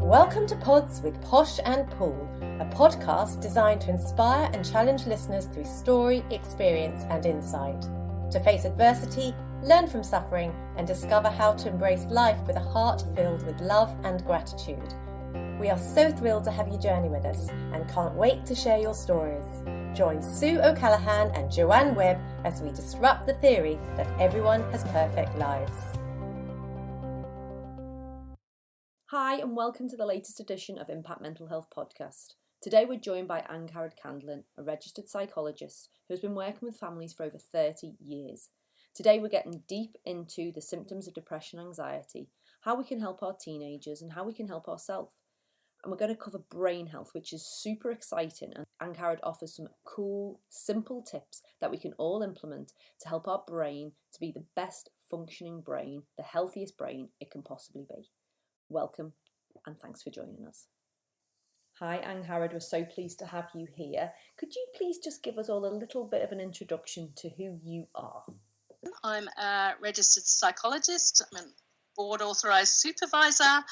Welcome to Pods with Posh and Paul, a podcast designed to inspire and challenge listeners through story, experience and insight. To face adversity, learn from suffering and discover how to embrace life with a heart filled with love and gratitude. We are so thrilled to have you journey with us and can't wait to share your stories. Join Sue O'Callaghan and Joanne Webb as we disrupt the theory that everyone has perfect lives. Hi and welcome to the latest edition of Impact Mental Health Podcast. Today we're joined by Angharad Candlin, a registered psychologist who has been working with families for over 30 years. Today we're getting deep into the symptoms of depression and anxiety, how we can help our teenagers and how we can help ourselves. And we're going to cover brain health, which is super exciting, and Angharad offers some cool, simple tips that we can all implement to help our brain to be the best functioning brain, the healthiest brain it can possibly be. Welcome and thanks for joining us. Hi Angharad, we're so pleased to have you here. Could you please just give us all a little bit of an introduction to who you are? I'm a registered psychologist. I'm a board authorised supervisor,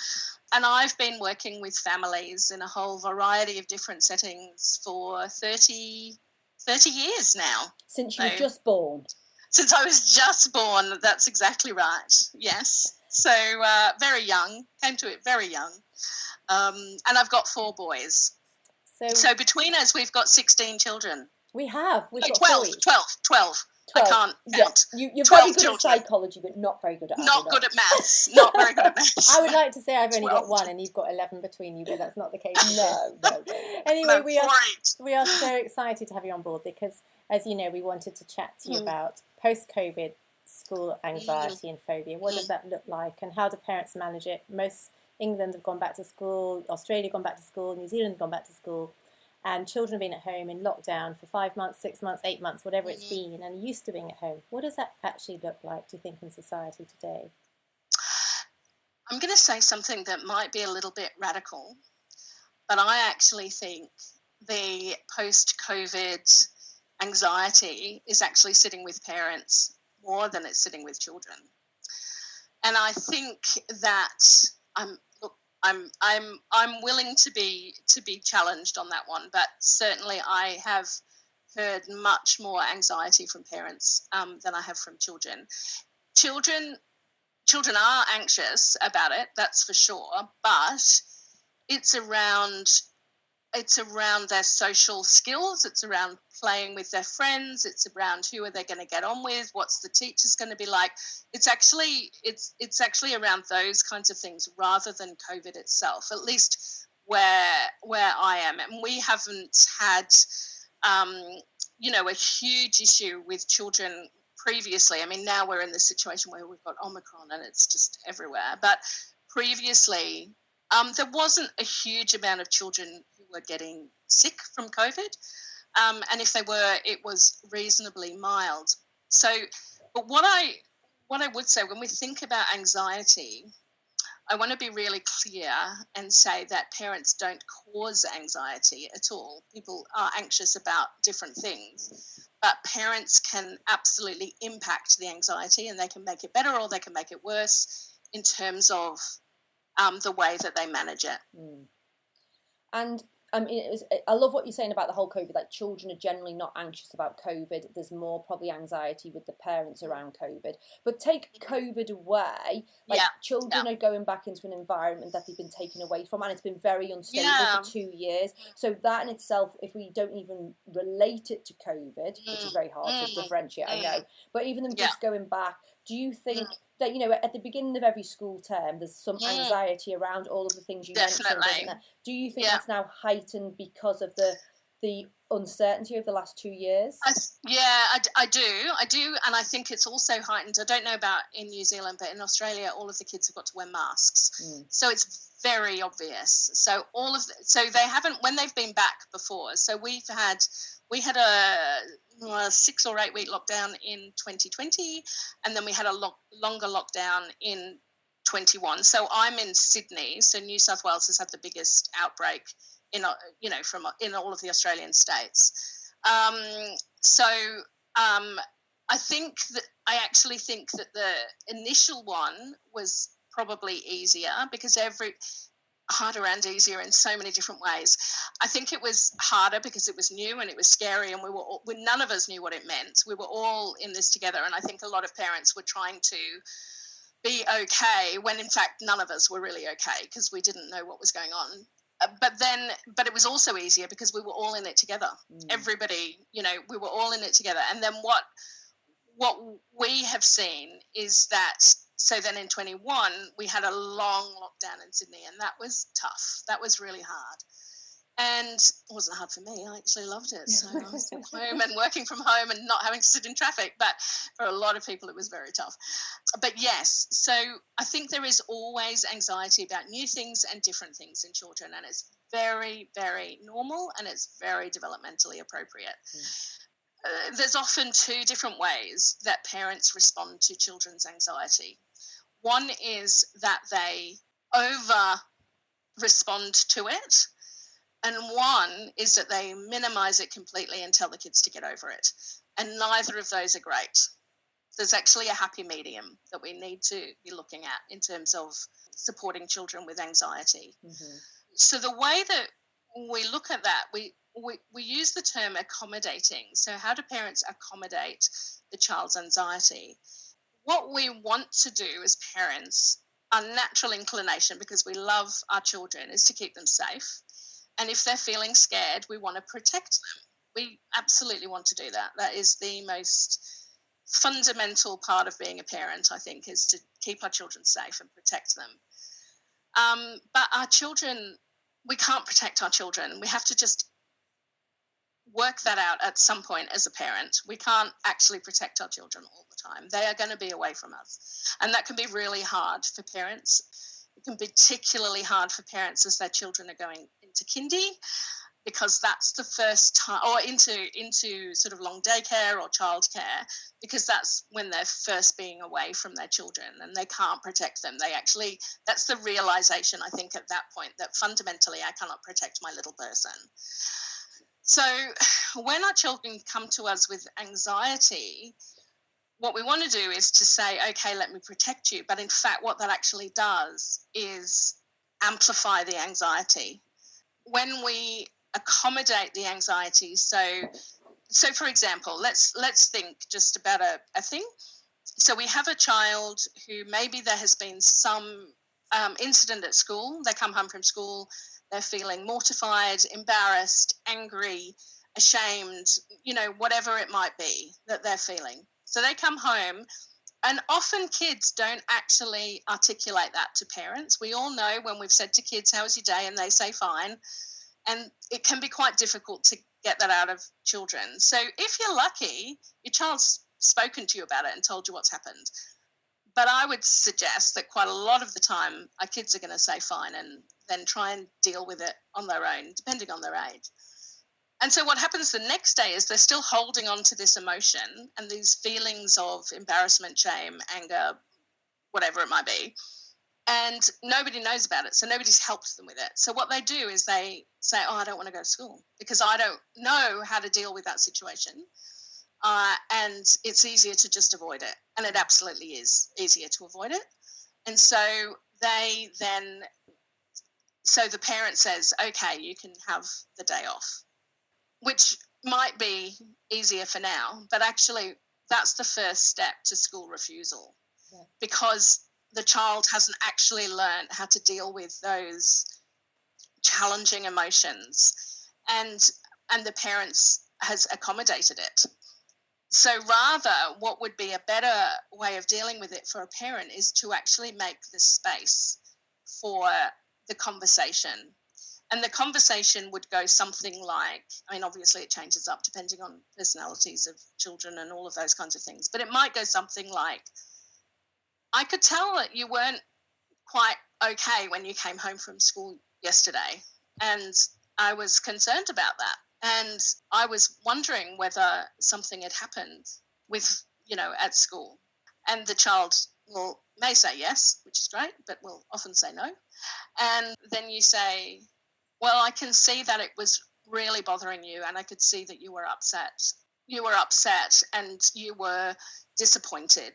and I've been working with families in a whole variety of different settings for 30 years now. Since you were just born? Since I was just born, that's exactly right, yes. So very young, came to it very young. And I've got 4 boys. So between us, we've got 16 children. We've got 12. I can't count. Yeah. You're very good at psychology, but not very good at Not good at maths. Not very good at maths. I would like to say I've only got 1 and you've got 11 between you, but that's not the case. No. Anyway, we are so excited to have you on board because, as you know, we wanted to chat to you about post-Covid school anxiety and phobia. What does that look like and how do parents manage it? Most England have gone back to school, Australia gone back to school, New Zealand gone back to school, and children have been at home in lockdown for 5 months, 6 months, 8 months, whatever it's been, and used to being at home. What does that actually look like, do you think, in society today? I'm going to say something that might be a little bit radical, but I actually think the post-COVID anxiety is actually sitting with parents more than it's sitting with children. And I think that I'm willing to be challenged on that one, but certainly I have heard much more anxiety from parents than I have from children. Children are anxious about it, that's for sure, but it's around their social skills, it's around playing with their friends, it's around who are they going to get on with, what's the teachers going to be like. It's actually around those kinds of things rather than COVID itself, at least where I am. And we haven't had a huge issue with children previously. I mean, now we're in this situation where we've got Omicron and it's just everywhere. But previously, there wasn't a huge amount of children who were getting sick from COVID. And if they were, it was reasonably mild. So, but what I would say when we think about anxiety, I want to be really clear and say that parents don't cause anxiety at all. People are anxious about different things, but parents can absolutely impact the anxiety, and they can make it better or they can make it worse in terms of the way that they manage it. And I mean, I love what you're saying about the whole COVID. Like, children are generally not anxious about COVID. There's more probably anxiety with the parents around COVID. But take COVID away, children are going back into an environment that they've been taken away from, and it's been very unstable for 2 years. So that in itself, if we don't even relate it to COVID, which is very hard to differentiate, I know, but even them just going back, do you think that, at the beginning of every school term, there's some anxiety around all of the things you mentioned, isn't there? Do you think it's now heightened because of the uncertainty of the last 2 years? I do, and I think it's also heightened. I don't know about in New Zealand, but in Australia, all of the kids have got to wear masks, so it's very obvious. So they haven't, when they've been back before. So we had a 6 or 8 week lockdown in 2020, and then we had a longer lockdown in 21. So I'm in Sydney, so New South Wales has had the biggest outbreak in all of the Australian states. I actually think that the initial one was probably easier because harder and easier in so many different ways. I think it was harder because it was new and it was scary, and none of us knew what it meant. We were all in this together, and I think a lot of parents were trying to be okay when in fact none of us were really okay because we didn't know what was going on. But it was also easier because we were all in it together. Everybody, we were all in it together. And then what we have seen is that, so then in 21, we had a long lockdown in Sydney, and that was tough. That was really hard. And it wasn't hard for me. I actually loved it. So I was at home and working from home and not having to sit in traffic. But for a lot of people, it was very tough. But yes, so I think there is always anxiety about new things and different things in children. And it's very, very normal, and it's very developmentally appropriate. There's often two different ways that parents respond to children's anxiety. One is that they over respond to it, and one is that they minimize it completely and tell the kids to get over it. And neither of those are great. There's actually a happy medium that we need to be looking at in terms of supporting children with anxiety. So the way that we look at that, we use the term accommodating. So how do parents accommodate the child's anxiety? What we want to do as parents, our natural inclination, because we love our children, is to keep them safe. And if they're feeling scared, we want to protect them. We absolutely want to do that. That is the most fundamental part of being a parent, I think, is to keep our children safe and protect them. But our children, we can't protect our children. We have to just work that out at some point as a parent. We can't actually protect our children all the time. They are going to be away from us. And that can be really hard for parents. It can be particularly hard for parents as their children are going into kindy, because that's the first time, or into sort of long daycare or childcare, because that's when they're first being away from their children and they can't protect them. That's the realization, I think, at that point, that fundamentally I cannot protect my little person. So when our children come to us with anxiety, what we want to do is to say, okay, let me protect you. But in fact, what that actually does is amplify the anxiety. When we accommodate the anxiety, so for example, let's think just about a thing. So we have a child who maybe there has been some incident at school. They come home from school, they're feeling mortified, embarrassed, angry, ashamed, whatever it might be that they're feeling. So they come home, and often kids don't actually articulate that to parents. We all know when we've said to kids, how was your day? And they say fine. And it can be quite difficult to get that out of children. So if you're lucky, your child's spoken to you about it and told you what's happened. But I would suggest that quite a lot of the time our kids are going to say fine and then try and deal with it on their own, depending on their age. And so what happens the next day is they're still holding on to this emotion and these feelings of embarrassment, shame, anger, whatever it might be. And nobody knows about it, so nobody's helped them with it. So what they do is they say, I don't want to go to school because I don't know how to deal with that situation. And it's easier to just avoid it. And it absolutely is easier to avoid it. And so so the parent says, okay, you can have the day off, which might be easier for now, but actually that's the first step to school refusal, because the child hasn't actually learned how to deal with those challenging emotions, and the parents has accommodated it. So rather, what would be a better way of dealing with it for a parent is to actually make the space for the conversation. And the conversation would go something like, obviously it changes up depending on personalities of children and all of those kinds of things, but it might go something like, I could tell that you weren't quite okay when you came home from school yesterday, and I was concerned about that. And I was wondering whether something had happened with, at school. And the child may say yes, which is great, but will often say no. And then you say, well, I can see that it was really bothering you, and I could see that you were upset. You were upset and you were disappointed.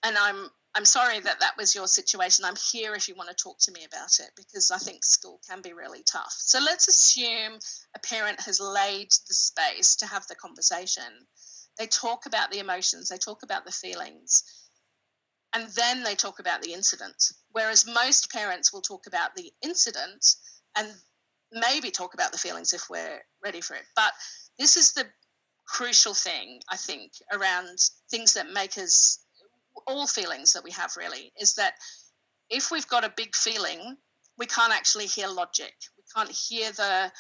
And I'm sorry that was your situation. I'm here if you want to talk to me about it, because I think school can be really tough. So let's assume a parent has laid the space to have the conversation. They talk about the emotions, they talk about the feelings, and then they talk about the incident. Whereas most parents will talk about the incident and maybe talk about the feelings if we're ready for it. But this is the crucial thing, I think, around things that make us, all feelings that we have really, is that if we've got a big feeling, we can't actually hear logic. We can't hear the,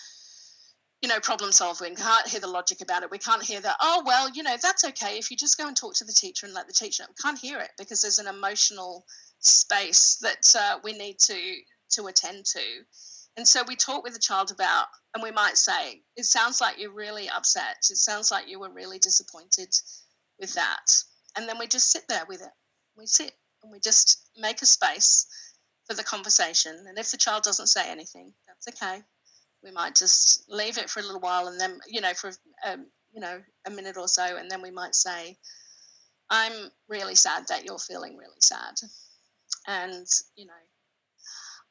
problem solving. We can't hear the logic about it. We can't hear the, oh, well, that's okay if you just go and talk to the teacher and let the teacher know. We can't hear it because there's an emotional space that we need to attend to. And so we talk with the child about, and we might say, it sounds like you're really upset. It sounds like you were really disappointed with that. And then we just sit there with it. We sit and we just make a space for the conversation. And if the child doesn't say anything, that's okay. We might just leave it for a little while, and then, for, a minute or so, and then we might say, I'm really sad that you're feeling really sad. And,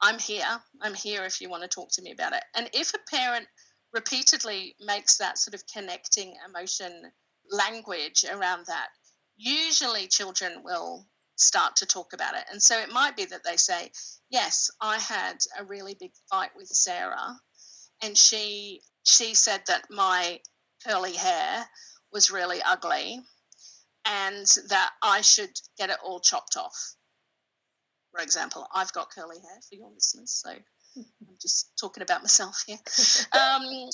I'm here if you want to talk to me about it. And if a parent repeatedly makes that sort of connecting emotion language around that, usually children will start to talk about it. And so it might be that they say, yes, I had a really big fight with Sarah, and she said that my curly hair was really ugly and that I should get it all chopped off. For example, I've got curly hair for your listeners, so I'm just talking about myself here. And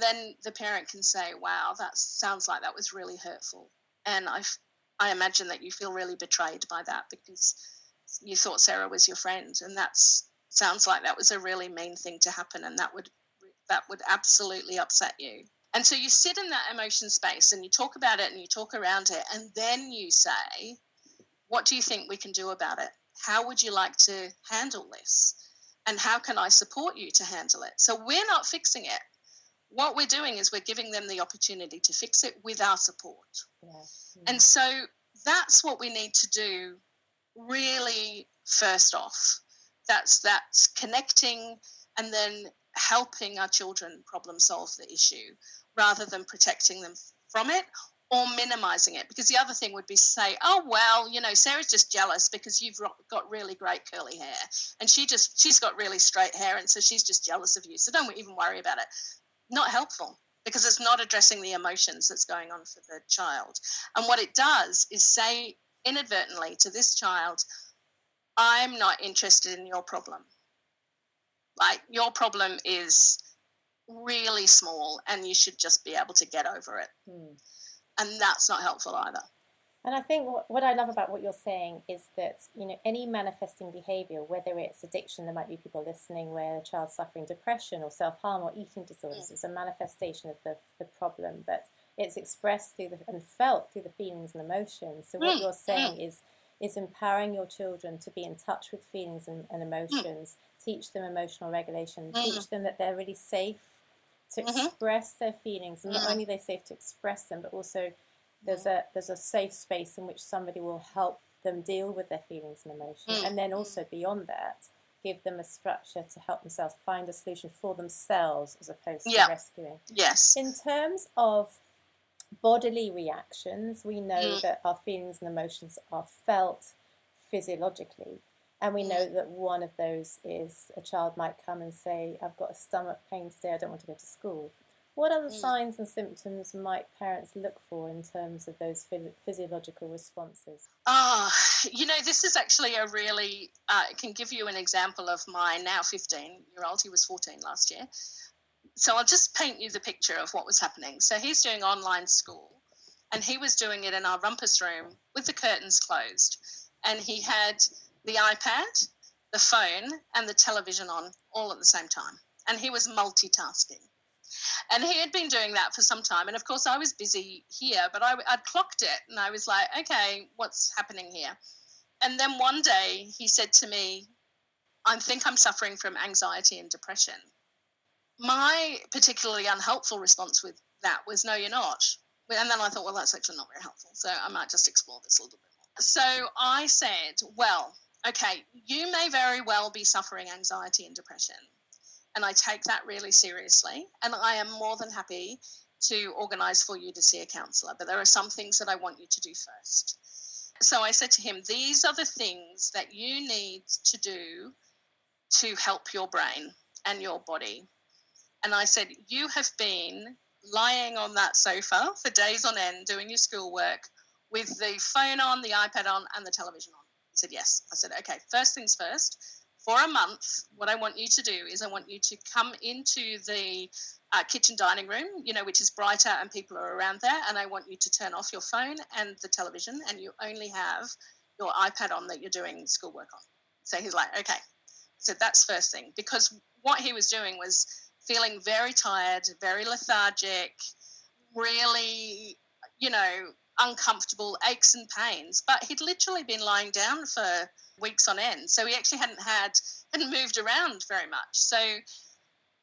then the parent can say, wow, that sounds like that was really hurtful. And I imagine that you feel really betrayed by that because you thought Sarah was your friend, and that sounds like that was a really mean thing to happen, and that would absolutely upset you. And so you sit in that emotion space and you talk about it and you talk around it, and then you say, what do you think we can do about it? How would you like to handle this? And how can I support you to handle it? So we're not fixing it. What we're doing is we're giving them the opportunity to fix it with our support. Yeah. Mm-hmm. And so that's what we need to do really first off. That's connecting and then helping our children problem solve the issue rather than protecting them from it or minimizing it. Because the other thing would be to say, oh, well, Sarah's just jealous because you've got really great curly hair, and she's got really straight hair, and so she's just jealous of you. So don't even worry about it. Not helpful, because it's not addressing the emotions that's going on for the child. And what it does is say inadvertently to this child, I'm not interested in your problem. Like, your problem is really small and you should just be able to get over it. And that's not helpful either. And I think what I love about what you're saying is that, any manifesting behaviour, whether it's addiction, there might be people listening where a child's suffering depression or self-harm or eating disorders, it's a manifestation of the problem, but it's expressed through and felt through the feelings and emotions. So what you're saying is empowering your children to be in touch with feelings and emotions, teach them emotional regulation, teach them that they're really safe to express their feelings, and not only are they safe to express them, but also there's a safe space in which somebody will help them deal with their feelings and emotions, and then also beyond that, give them a structure to help themselves find a solution for themselves as opposed to rescuing. Yes. In terms of bodily reactions, we know that our feelings and emotions are felt physiologically. And we know that one of those is a child might come and say, I've got a stomach pain today, I don't want to go to school. What other signs and symptoms might parents look for in terms of those physiological responses? This is actually a really, can give you an example of my now 15-year-old. He was 14 last year. So I'll just paint you the picture of what was happening. So he's doing online school, and he was doing it in our rumpus room with the curtains closed. And he had the iPad, the phone, and the television on all at the same time. And he was multitasking. And he had been doing that for some time. And, of course, I was busy here, but I'd clocked it. And I was like, okay, what's happening here? And then one day he said to me, I think I'm suffering from anxiety and depression. My particularly unhelpful response with that was, no, you're not. And then I thought, well, that's actually not very helpful. So I might just explore this a little bit more. So I said, well, okay, you may very well be suffering anxiety and depression. And I take that really seriously. And I am more than happy to organise for you to see a counsellor. But there are some things that I want you to do first. So I said to him, these are the things that you need to do to help your brain and your body. And I said, you have been lying on that sofa for days on end doing your schoolwork with the phone on, the iPad on, and the television on. He said, yes. I said, okay, first things first. For a month, what I want you to do is I want you to come into the kitchen dining room, which is brighter and people are around there, and I want you to turn off your phone and the television, and you only have your iPad on that you're doing schoolwork on. So he's like, okay. So that's first thing, because what he was doing was feeling very tired, very lethargic, really, uncomfortable, aches and pains. But he'd literally been lying down for weeks on end. So he actually hadn't moved around very much. So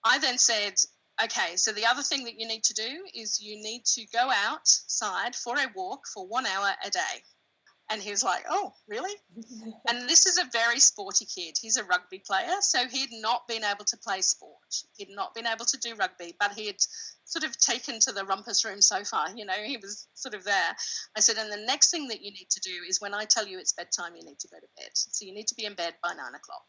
I then said, okay, so the other thing that you need to do is you need to go outside for a walk for 1 hour a day. And he was like, oh, really? And this is a very sporty kid. He's a rugby player, so he'd not been able to play sport. He'd not been able to do rugby, but he had sort of taken to the rumpus room so far. He was sort of there. I said, and the next thing that you need to do is when I tell you it's bedtime, you need to go to bed. So you need to be in bed by 9 o'clock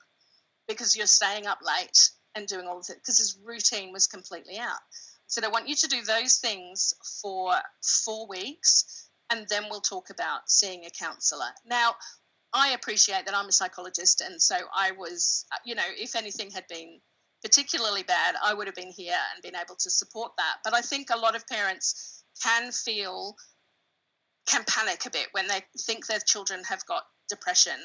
because you're staying up late and doing all of it, because his routine was completely out. I said, I want you to do those things for 4 weeks, and then we'll talk about seeing a counsellor. Now, I appreciate that I'm a psychologist, and so I was, if anything had been particularly bad, I would have been here and been able to support that. But I think a lot of parents can panic a bit when they think their children have got depression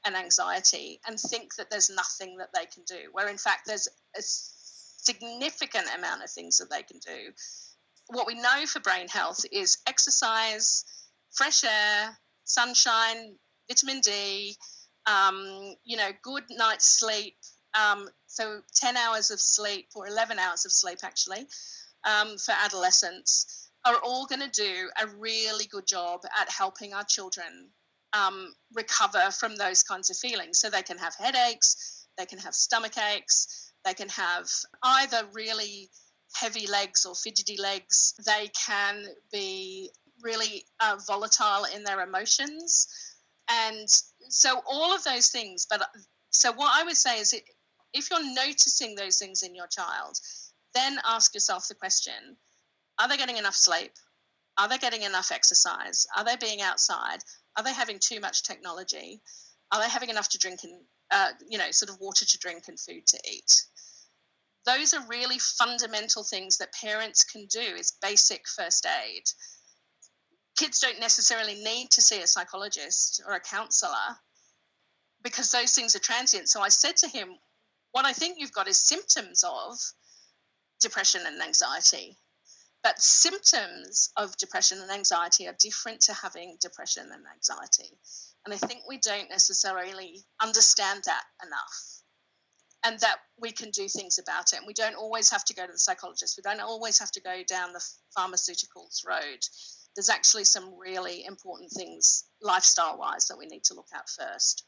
and anxiety and think that there's nothing that they can do, where in fact there's a significant amount of things that they can do. What we know for brain health is exercise, fresh air, sunshine, vitamin D, good night's sleep, so 10 hours of sleep, or 11 hours of sleep actually, for adolescents, are all going to do a really good job at helping our children recover from those kinds of feelings. So they can have headaches, they can have stomach aches, they can have either really heavy legs or fidgety legs. They can be really volatile in their emotions. And so all of those things. But so what I would say is, if you're noticing those things in your child, then ask yourself the question, are they getting enough sleep? Are they getting enough exercise? Are they being outside? Are they having too much technology? Are they having enough to drink and, sort of water to drink and food to eat? Those are really fundamental things that parents can do. It's basic first aid. Kids don't necessarily need to see a psychologist or a counsellor because those things are transient. So I said to him, what I think you've got is symptoms of depression and anxiety. But symptoms of depression and anxiety are different to having depression and anxiety. And I think we don't necessarily understand that enough, and that we can do things about it. And we don't always have to go to the psychologist. We don't always have to go down the pharmaceuticals road. There's actually some really important things lifestyle-wise that we need to look at first.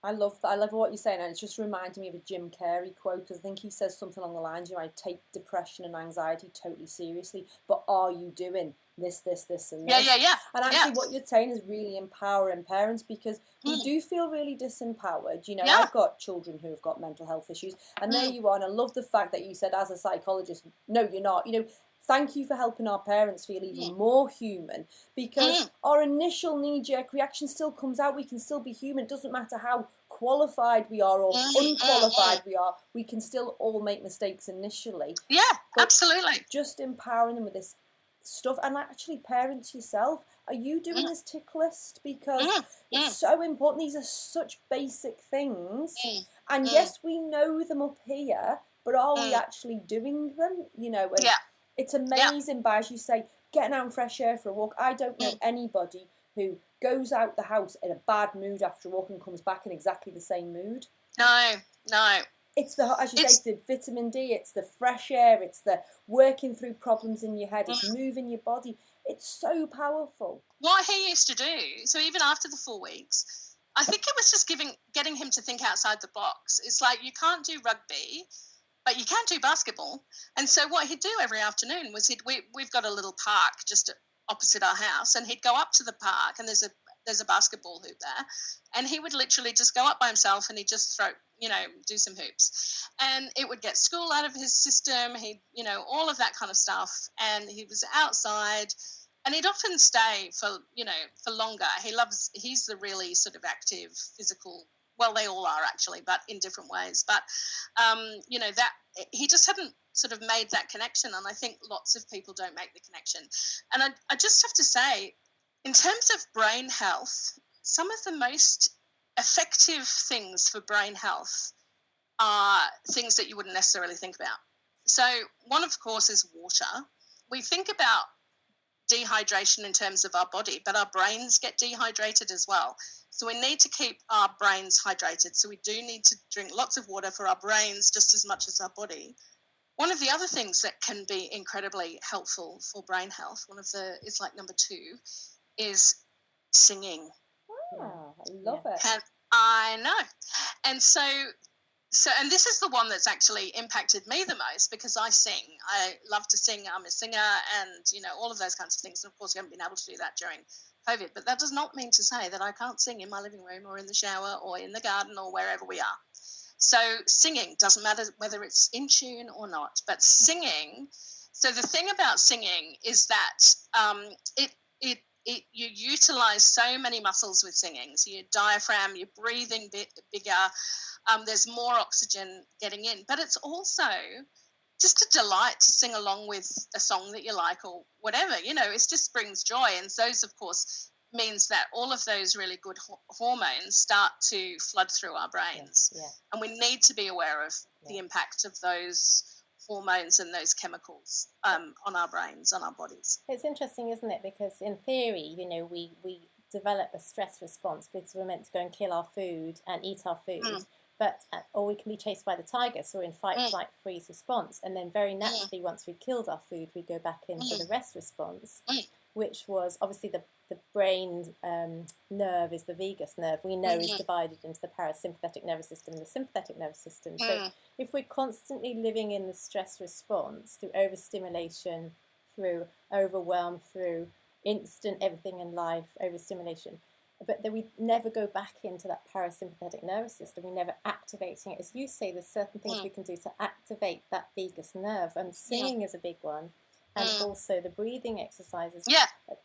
I love that. I love what you're saying, and it's just reminding me of a Jim Carrey quote, because I think he says something along the lines, I take depression and anxiety totally seriously, but are you doing this, and this? Yeah. And actually what you're saying is really empowering parents, because we do feel really disempowered. I've got children who have got mental health issues, and there you are, and I love the fact that you said, as a psychologist, no, you're not. Thank you for helping our parents feel even more human, because our initial knee-jerk reaction still comes out. We can still be human. It doesn't matter how qualified we are or unqualified we are. We can still all make mistakes initially. Yeah, but absolutely. Just empowering them with this stuff. And actually, parents yourself, are you doing this tick list? Because it's so important. These are such basic things. And yes, we know them up here, but are we actually doing them? And it's amazing, but as you say, getting out in fresh air for a walk. I don't know anybody who goes out the house in a bad mood after a walk and comes back in exactly the same mood. No. It's as you say, it's the vitamin D, it's the fresh air, it's the working through problems in your head, it's moving your body. It's so powerful. What he used to do, so even after the 4 weeks, I think it was just getting him to think outside the box. It's like, you can't do rugby, but you can do basketball. And so what he'd do every afternoon was we've got a little park just opposite our house, and he'd go up to the park, and there's a basketball hoop there, and he would literally just go up by himself and he'd just throw, do some hoops, and it would get school out of his system. He, all of that kind of stuff, and he was outside, and he'd often stay for longer. He's the really sort of active, physical. Well, they all are actually, but in different ways. But that he just hadn't sort of made that connection, and I think lots of people don't make the connection. And I just have to say, in terms of brain health, some of the most effective things for brain health are things that you wouldn't necessarily think about. So one, of course, is water. We think about dehydration in terms of our body, but our brains get dehydrated as well. So we need to keep our brains hydrated. So we do need to drink lots of water for our brains just as much as our body. One of the other things that can be incredibly helpful for brain health, it's like number 2, is singing. Oh, I love it. And I know. And so and this is the one that's actually impacted me the most, because I sing. I love to sing. I'm a singer, and all of those kinds of things. And of course, we haven't been able to do that during COVID, but that does not mean to say that I can't sing in my living room or in the shower or in the garden or wherever we are. So singing, doesn't matter whether it's in tune or not, but singing. So the thing about singing is that you utilize so many muscles with singing. So your diaphragm, your breathing bigger, there's more oxygen getting in. But it's also just a delight to sing along with a song that you like or whatever. It just brings joy. And those, of course, means that all of those really good hormones start to flood through our brains. Yeah. And we need to be aware of the impact of those hormones and those chemicals on our brains, on our bodies. It's interesting, isn't it? Because in theory, we develop a stress response because we're meant to go and kill our food and eat our food, but or we can be chased by the tiger, so we're in fight, flight, freeze response, and then very naturally, once we've killed our food, we go back into the rest response, which was obviously the brain nerve is the vagus nerve. We know is divided into the parasympathetic nervous system and the sympathetic nervous system. So if we're constantly living in the stress response through overstimulation, through overwhelm, through instant everything in life, overstimulation, but then we never go back into that parasympathetic nervous system, we never activating it. As you say, there's certain things we can do to activate that vagus nerve, and singing is a big one. And also the breathing exercises.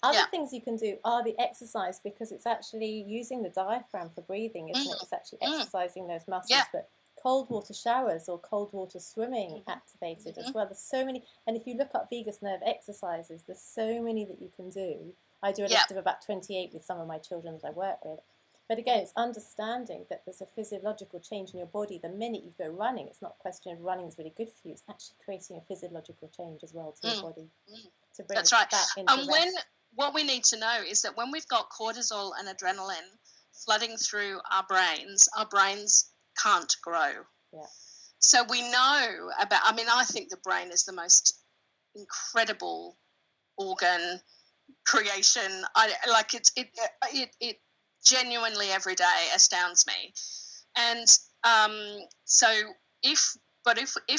Other things you can do are the exercise, because it's actually using the diaphragm for breathing, isn't it? It's actually exercising those muscles. But cold water showers or cold water swimming activated as well. There's so many. And if you look up vagus nerve exercises, there's so many that you can do. I do a list of about 28 with some of my children that I work with. But again, it's understanding that there's a physiological change in your body. The minute you go running, it's not a question of running is really good for you. It's actually creating a physiological change as well to your body. To bring That's right. Back into And what we need to know is that when we've got cortisol and adrenaline flooding through our brains can't grow. Yeah. So we know about, I think the brain is the most incredible organ creation. It genuinely every day astounds me. And so if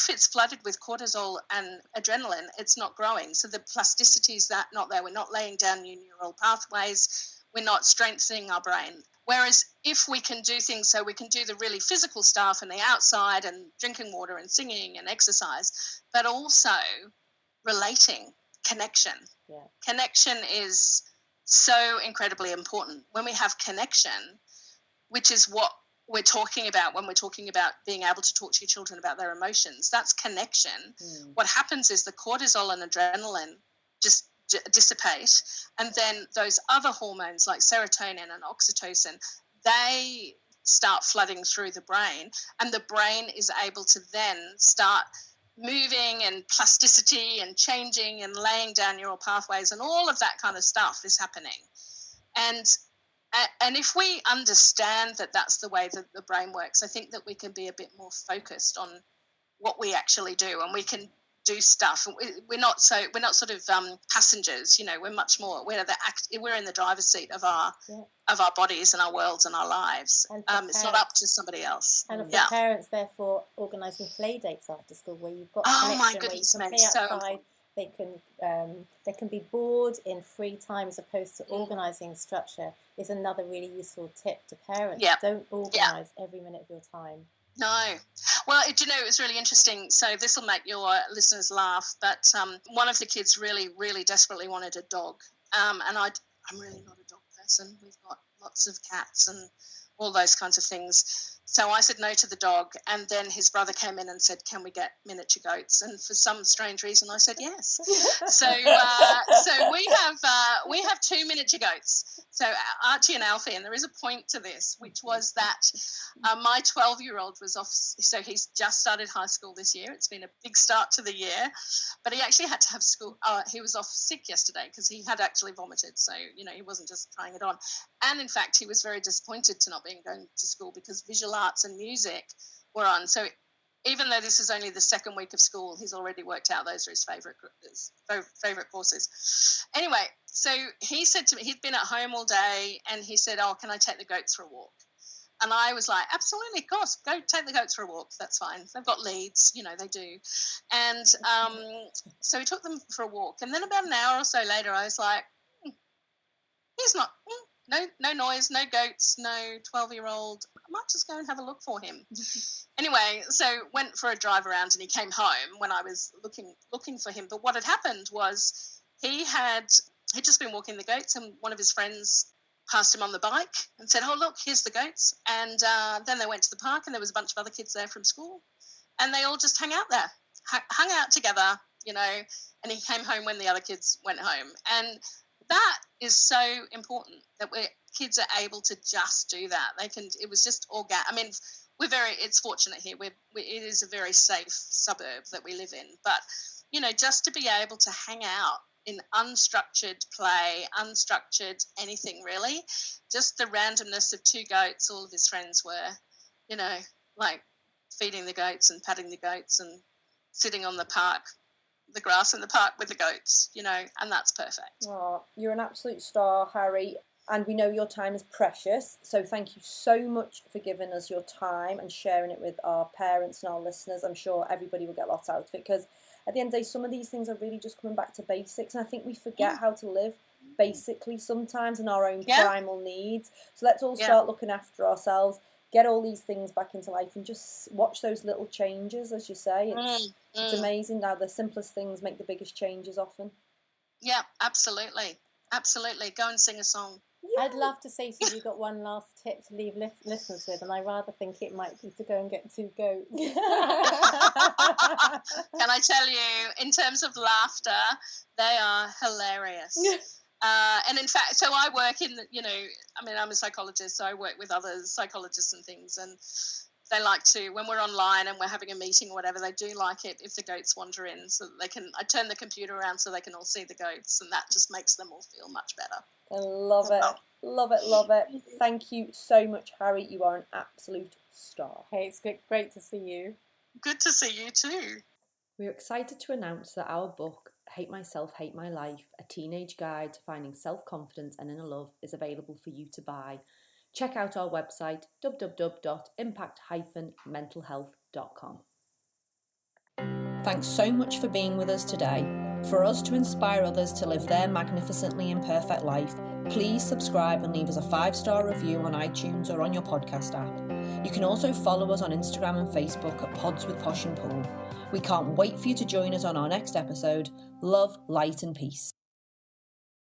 it's flooded with cortisol and adrenaline, it's not growing. So the plasticity is not there. We're not laying down new neural pathways. We're not strengthening our brain. Whereas if we can do things, so we can do the really physical stuff and the outside and drinking water and singing and exercise, but also relating, connection. Yeah. Connection is so incredibly important. When we have connection, which is what we're talking about when we're talking about being able to talk to your children about their emotions, that's connection. What happens is the cortisol and adrenaline just dissipate, and then those other hormones like serotonin and oxytocin, they start flooding through the brain, and the brain is able to then start moving and plasticity and changing and laying down neural pathways, and all of that kind of stuff is happening. And if we understand that that's the way that the brain works, I think that we can be a bit more focused on what we actually do, and we can do stuff. We're not sort of passengers, you know. We're much more. We're in the driver's seat of our bodies and our worlds and our lives. It's not up to somebody else. And for parents, therefore, organising play dates after school where you've got my goodness, where you can play outside. They can be bored in free time as opposed to organising structure is another really useful tip to parents. Yeah. Don't organise every minute of your time. No. Well, do you know, it was really interesting. So this will make your listeners laugh, but one of the kids really, really desperately wanted a dog. And I'm really not a dog person. We've got lots of cats and all those kinds of things. So I said no to the dog, and then his brother came in and said, "Can we get miniature goats?" And for some strange reason, I said yes. So we have 2 miniature goats. So Archie and Alfie, and there is a point to this, which was that my 12-year-old was off. So he's just started high school this year. It's been a big start to the year, but he actually had to have school. He was off sick yesterday because he had actually vomited. So you know, he wasn't just trying it on. And in fact, he was very disappointed to not being going to school because visual arts and music were on. So even though this is only the second week of school, he's already worked out those are his favourite courses. Anyway, so he said to me, he'd been at home all day, and he said, "Oh, can I take the goats for a walk?" And I was like, "Absolutely, of course, go take the goats for a walk. That's fine. They've got leads, you know, they do." And so we took them for a walk. And then about an hour or so later, I was like, he's not... No noise, no goats, no 12-year-old. I might just go and have a look for him. Anyway, so went for a drive around, and he came home when I was looking for him. But what had happened was he'd just been walking the goats, and one of his friends passed him on the bike and said, "Oh, look, here's the goats." And then they went to the park, and there was a bunch of other kids there from school, and they all just hung out together, you know, and he came home when the other kids went home. And that is so important that kids are able to just do that. It was just organic. I mean, it's fortunate here. It is a very safe suburb that we live in, but you know, just to be able to hang out in unstructured play, unstructured anything really, just the randomness of 2 goats. All of his friends were, you know, like feeding the goats and patting the goats and sitting on the grass in the park with the goats, you know, and that's perfect. Oh, you're an absolute star, Harry, and we know your time is precious, so thank you so much for giving us your time and sharing it with our parents and our listeners. I'm sure everybody will get lots out of it, because at the end of the day, some of these things are really just coming back to basics, and I think we forget how to live basically sometimes in our own primal needs. So let's all start looking after ourselves, get all these things back into life, and just watch those little changes, as you say. It's amazing how the simplest things make the biggest changes often. Yeah, absolutely. Absolutely. Go and sing a song. Yeah. I'd love to say to you, you've got one last tip to leave listeners with, and I rather think it might be to go and get 2 goats. Can I tell you, in terms of laughter, they are hilarious. And in fact, so I work I'm a psychologist, so I work with other psychologists and things, and they like to, when we're online and we're having a meeting or whatever, they do like it if the goats wander in, so that I turn the computer around so they can all see the goats, and that just makes them all feel much better. I love it. Love it, love it. Thank you so much, Harry. You are an absolute star. Hey, it's great to see you. Good to see you too. We're excited to announce that our book, Hate Myself, Hate My Life, a teenage guide to finding self-confidence and inner love, is available for you to buy. Check out our website, www.impact-mentalhealth.com. Thanks so much for being with us today. For us to inspire others to live their magnificently imperfect life, please subscribe and leave us a 5-star review on iTunes or on your podcast app. You can also follow us on Instagram and Facebook at Pods with Posh and Paul. We can't wait for you to join us on our next episode. Love, light and peace.